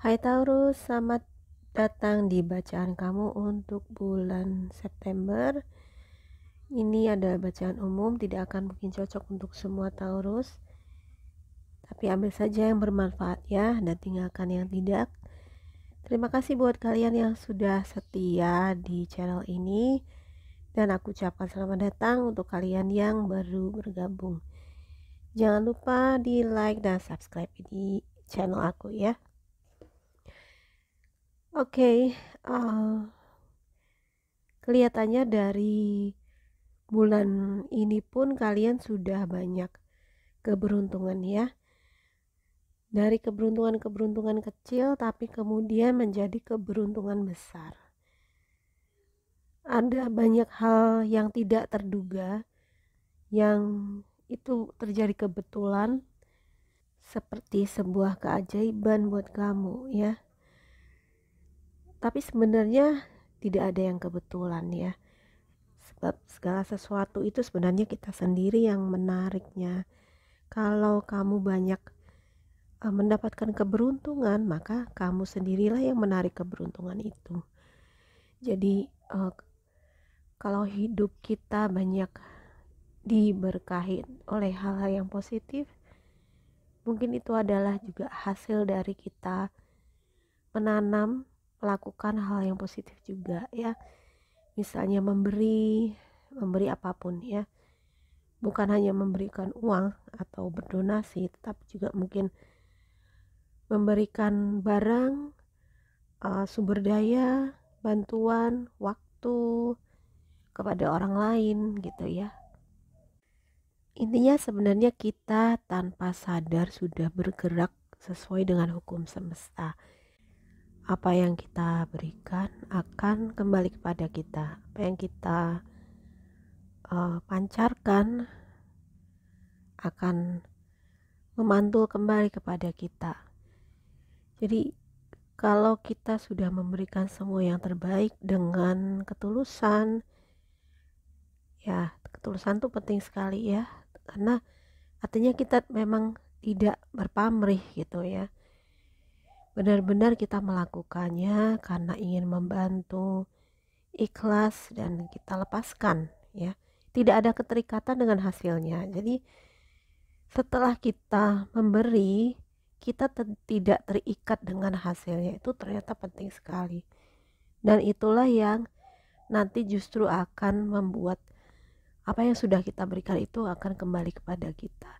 Hai Taurus, selamat datang di bacaan kamu untuk bulan September. Ini adalah bacaan umum, tidak akan mungkin cocok untuk semua Taurus. Tapi ambil saja yang bermanfaat ya, dan tinggalkan yang tidak. Terima kasih buat kalian yang sudah setia di channel ini. Dan aku ucapkan selamat datang untuk kalian yang baru bergabung. Jangan lupa di like dan subscribe di channel aku ya. Oke, kelihatannya dari bulan ini pun kalian sudah banyak keberuntungan ya. Dari keberuntungan-keberuntungan kecil tapi kemudian menjadi keberuntungan besar. Ada banyak hal yang tidak terduga yang itu terjadi kebetulan seperti sebuah keajaiban buat kamu ya. Tapi sebenarnya tidak ada yang kebetulan ya. Sebab segala sesuatu itu sebenarnya kita sendiri yang menariknya. Kalau kamu banyak mendapatkan keberuntungan, maka kamu sendirilah yang menarik keberuntungan itu. Jadi kalau hidup kita banyak diberkahi oleh hal-hal yang positif, mungkin itu adalah juga hasil dari kita menanam, melakukan hal yang positif juga ya. Misalnya memberi apapun ya, bukan hanya memberikan uang atau berdonasi, tetapi juga mungkin memberikan barang, sumber daya, bantuan, waktu kepada orang lain gitu ya. Intinya sebenarnya kita tanpa sadar sudah bergerak sesuai dengan hukum semesta. Apa yang kita berikan akan kembali kepada kita. Apa yang kita pancarkan akan memantul kembali kepada kita. Jadi kalau kita sudah memberikan semua yang terbaik dengan ketulusan, ya ketulusan itu penting sekali ya, karena artinya kita memang tidak berpamrih gitu ya. Benar-benar kita melakukannya karena ingin membantu, ikhlas, dan kita lepaskan ya. Tidak ada keterikatan dengan hasilnya. Jadi setelah kita memberi, kita tidak terikat dengan hasilnya. Itu ternyata penting sekali. Dan itulah yang nanti justru akan membuat apa yang sudah kita berikan itu akan kembali kepada kita.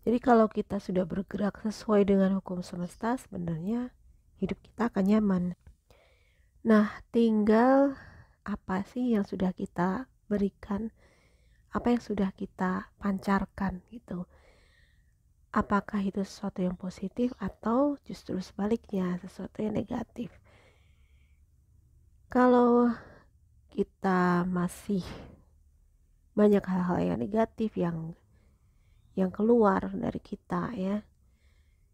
Jadi kalau kita sudah bergerak sesuai dengan hukum semesta, sebenarnya hidup kita akan nyaman. Nah, tinggal apa sih yang sudah kita berikan, apa yang sudah kita pancarkan gitu. Apakah itu sesuatu yang positif atau justru sebaliknya, sesuatu yang negatif. Kalau kita masih banyak hal-hal yang negatif yang keluar dari kita ya,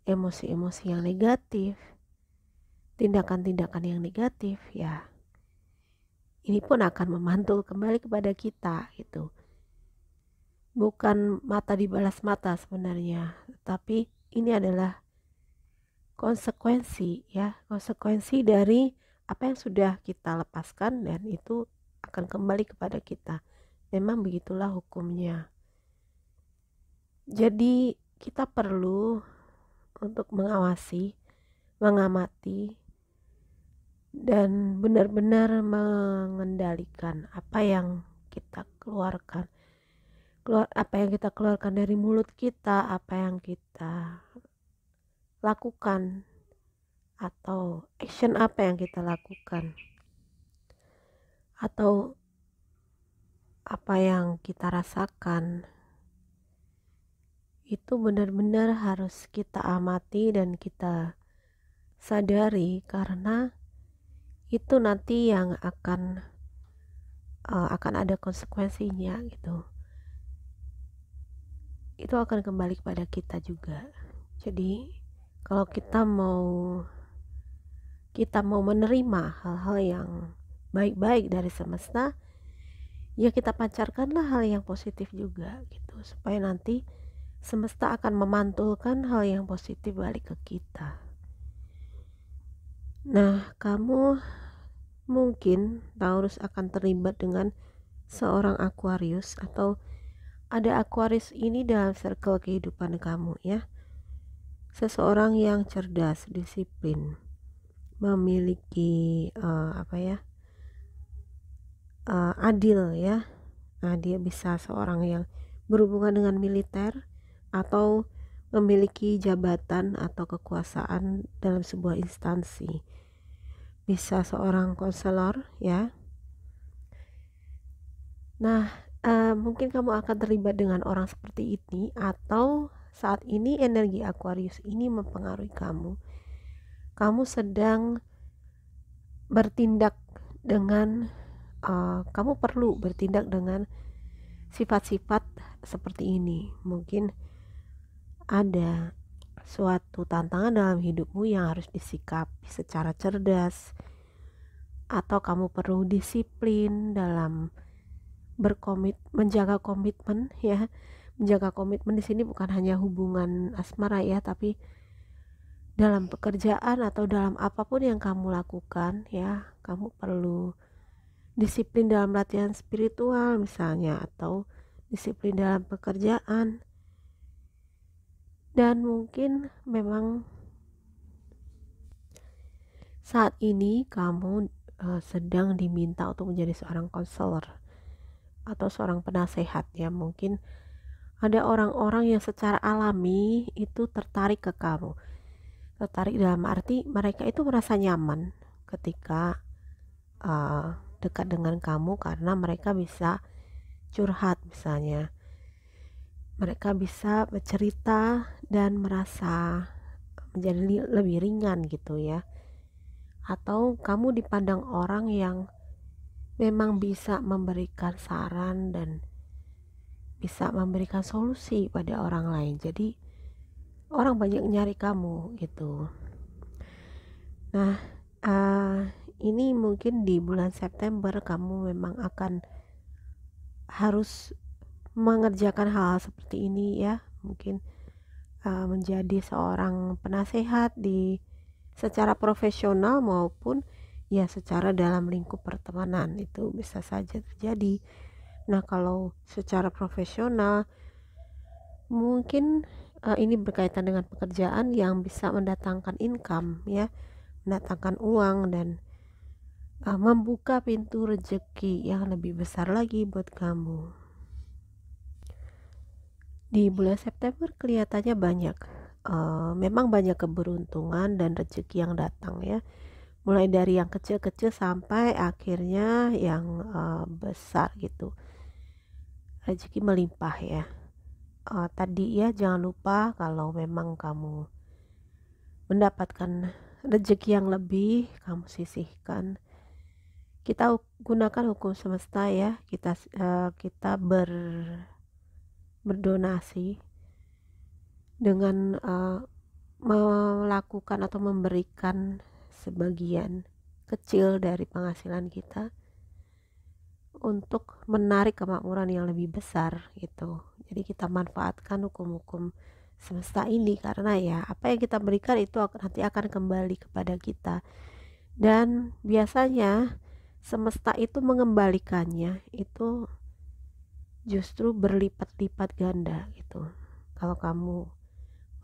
emosi-emosi yang negatif, tindakan-tindakan yang negatif ya, ini pun akan memantul kembali kepada kita gitu. Bukan mata dibalas mata sebenarnya, tapi ini adalah konsekuensi ya, konsekuensi dari apa yang sudah kita lepaskan, dan itu akan kembali kepada kita. Memang begitulah hukumnya. Jadi kita perlu untuk mengawasi, mengamati, dan benar-benar mengendalikan apa yang kita keluarkan. Apa yang kita keluarkan dari mulut kita, apa yang kita lakukan, atau action apa yang kita lakukan, atau apa yang kita rasakan. Itu benar-benar harus kita amati dan kita sadari, karena itu nanti yang akan ada konsekuensinya gitu. Itu akan kembali kepada kita juga. Jadi kalau kita mau menerima hal-hal yang baik-baik dari semesta, ya kita pancarkanlah hal yang positif juga gitu, supaya nanti semesta akan memantulkan hal yang positif balik ke kita. Nah, kamu mungkin Taurus akan terlibat dengan seorang Aquarius, atau ada Aquarius ini dalam circle kehidupan kamu ya. Seseorang yang cerdas, disiplin, memiliki adil ya. Nah, dia bisa seorang yang berhubungan dengan militer atau memiliki jabatan atau kekuasaan dalam sebuah instansi. Bisa seorang konselor ya. Nah, mungkin kamu akan terlibat dengan orang seperti ini, atau saat ini energi Aquarius ini mempengaruhi kamu. Kamu sedang bertindak dengan kamu perlu bertindak dengan sifat-sifat seperti ini. Mungkin ada suatu tantangan dalam hidupmu yang harus disikapi secara cerdas, atau kamu perlu disiplin dalam menjaga komitmen ya. Menjaga komitmen di sini bukan hanya hubungan asmara ya, tapi dalam pekerjaan atau dalam apapun yang kamu lakukan ya, kamu perlu disiplin dalam latihan spiritual misalnya, atau disiplin dalam pekerjaan. Dan mungkin memang saat ini kamu sedang diminta untuk menjadi seorang konselor atau seorang penasehat ya. Mungkin ada orang-orang yang secara alami itu tertarik ke kamu. Tertarik dalam arti mereka itu merasa nyaman ketika dekat dengan kamu, karena mereka bisa curhat misalnya. Mereka bisa bercerita dan merasa menjadi lebih ringan gitu ya. Atau kamu dipandang orang yang memang bisa memberikan saran dan bisa memberikan solusi pada orang lain. Jadi orang banyak nyari kamu gitu. Nah, ini mungkin di bulan September kamu memang akan harus mengerjakan hal seperti ini ya. Mungkin menjadi seorang penasehat secara profesional maupun ya secara dalam lingkup pertemanan, itu bisa saja terjadi. Nah, kalau secara profesional mungkin ini berkaitan dengan pekerjaan yang bisa mendatangkan income ya, mendatangkan uang dan membuka pintu rezeki yang lebih besar lagi buat kamu. Di bulan September kelihatannya banyak, memang banyak keberuntungan dan rezeki yang datang ya, mulai dari yang kecil-kecil sampai akhirnya yang besar gitu, rezeki melimpah ya. Tadi ya, jangan lupa kalau memang kamu mendapatkan rezeki yang lebih, kamu sisihkan. Kita gunakan hukum semesta ya, kita berdonasi dengan melakukan atau memberikan sebagian kecil dari penghasilan kita untuk menarik kemakmuran yang lebih besar gitu. Jadi kita manfaatkan hukum-hukum semesta ini, karena ya apa yang kita berikan itu nanti akan kembali kepada kita, dan biasanya semesta itu mengembalikannya itu justru berlipat-lipat ganda gitu. Kalau kamu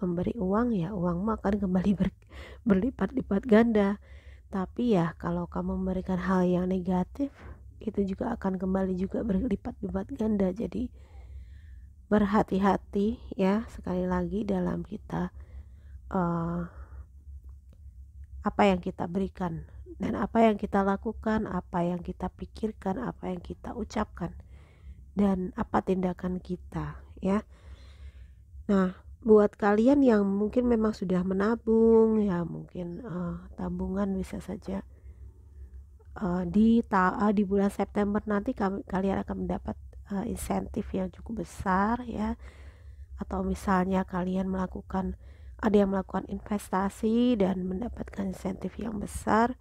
memberi uang ya uangmu akan kembali berlipat-lipat ganda. Tapi ya kalau kamu memberikan hal yang negatif, itu juga akan kembali juga berlipat-lipat ganda. Jadi berhati-hati ya, sekali lagi dalam kita apa yang kita berikan dan apa yang kita lakukan, apa yang kita pikirkan, apa yang kita ucapkan, dan apa tindakan kita ya. Nah, buat kalian yang mungkin memang sudah menabung ya, mungkin tabungan bisa saja di bulan September nanti kalian akan mendapat insentif yang cukup besar ya. Atau misalnya ada yang melakukan investasi dan mendapatkan insentif yang besar.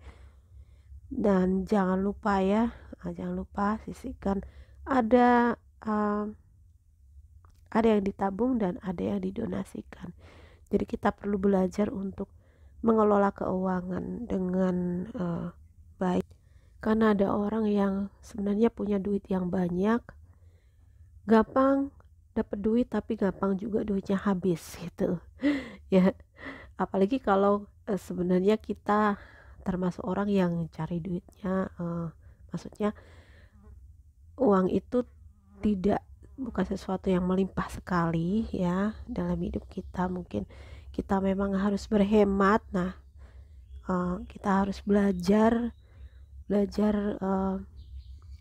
Dan jangan lupa ya, jangan lupa sisihkan, ada ada yang ditabung dan ada yang didonasikan. Jadi kita perlu belajar untuk mengelola keuangan dengan baik. Karena ada orang yang sebenarnya punya duit yang banyak, gampang dapat duit tapi gampang juga duitnya habis gitu. Ya, apalagi kalau sebenarnya kita termasuk orang yang cari duitnya, maksudnya uang itu tidak bukan sesuatu yang melimpah sekali ya dalam hidup kita. Mungkin kita memang harus berhemat. Nah, kita harus belajar belajar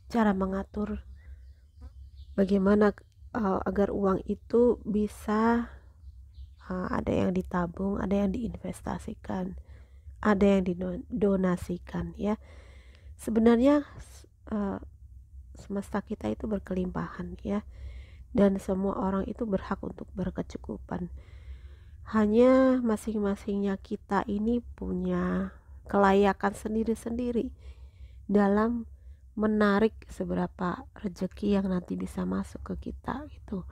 cara mengatur bagaimana agar uang itu bisa ada yang ditabung, ada yang diinvestasikan, ada yang didonasikan ya. Sebenarnya uh, semesta kita itu berkelimpahan ya, dan semua orang itu berhak untuk berkecukupan. Hanya masing-masingnya kita ini punya kelayakan sendiri-sendiri dalam menarik seberapa rezeki yang nanti bisa masuk ke kita gitu.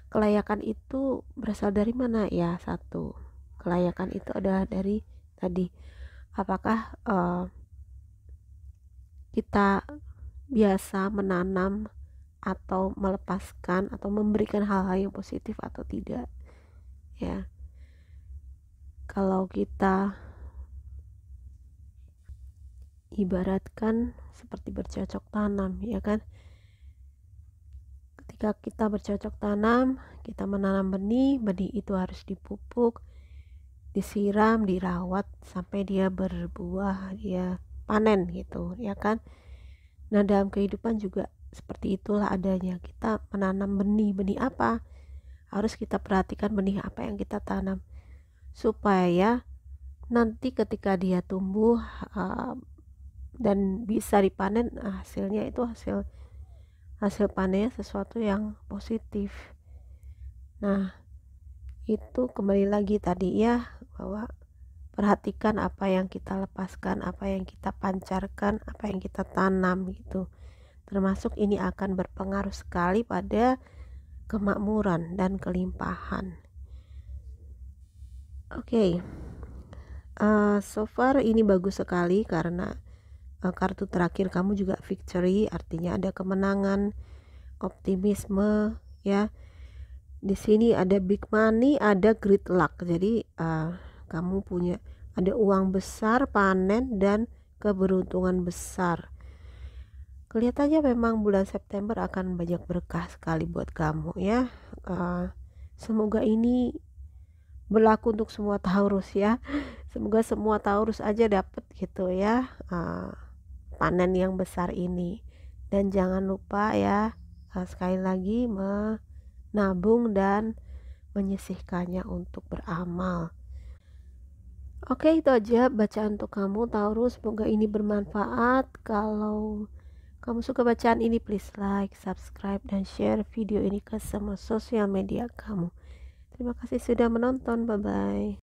Kelayakan itu berasal dari mana ya? Satu, kelayakan itu adalah dari tadi, apakah kita biasa menanam atau melepaskan atau memberikan hal-hal yang positif atau tidak ya. Kalau kita ibaratkan seperti bercocok tanam ya kan, ketika kita bercocok tanam, kita menanam benih, benih itu harus dipupuk, disiram, dirawat sampai dia berbuah, dia panen gitu ya kan. Nah, dalam kehidupan juga seperti itulah adanya. Kita menanam benih apa, harus kita perhatikan benih apa yang kita tanam supaya nanti ketika dia tumbuh dan bisa dipanen, hasilnya itu hasil panennya sesuatu yang positif. Nah, itu kembali lagi tadi ya, bahwa perhatikan apa yang kita lepaskan, apa yang kita pancarkan, apa yang kita tanam gitu. Termasuk ini akan berpengaruh sekali pada kemakmuran dan kelimpahan. Oke, so far ini bagus sekali karena kartu terakhir kamu juga victory, artinya ada kemenangan, optimisme ya. Di sini ada big money, ada great luck. Jadi kamu punya ada uang besar, panen dan keberuntungan besar. Kelihatannya memang bulan September akan banyak berkah sekali buat kamu ya. Semoga ini berlaku untuk semua Taurus ya. Semoga semua Taurus aja dapet gitu ya, panen yang besar ini. Dan jangan lupa ya, sekali lagi menabung dan menyisihkannya untuk beramal. Oke, itu aja bacaan untuk kamu Taurus. Semoga ini bermanfaat. Kalau kamu suka bacaan ini, please like, subscribe, dan share video ini ke semua sosial media kamu. Terima kasih sudah menonton. Bye bye.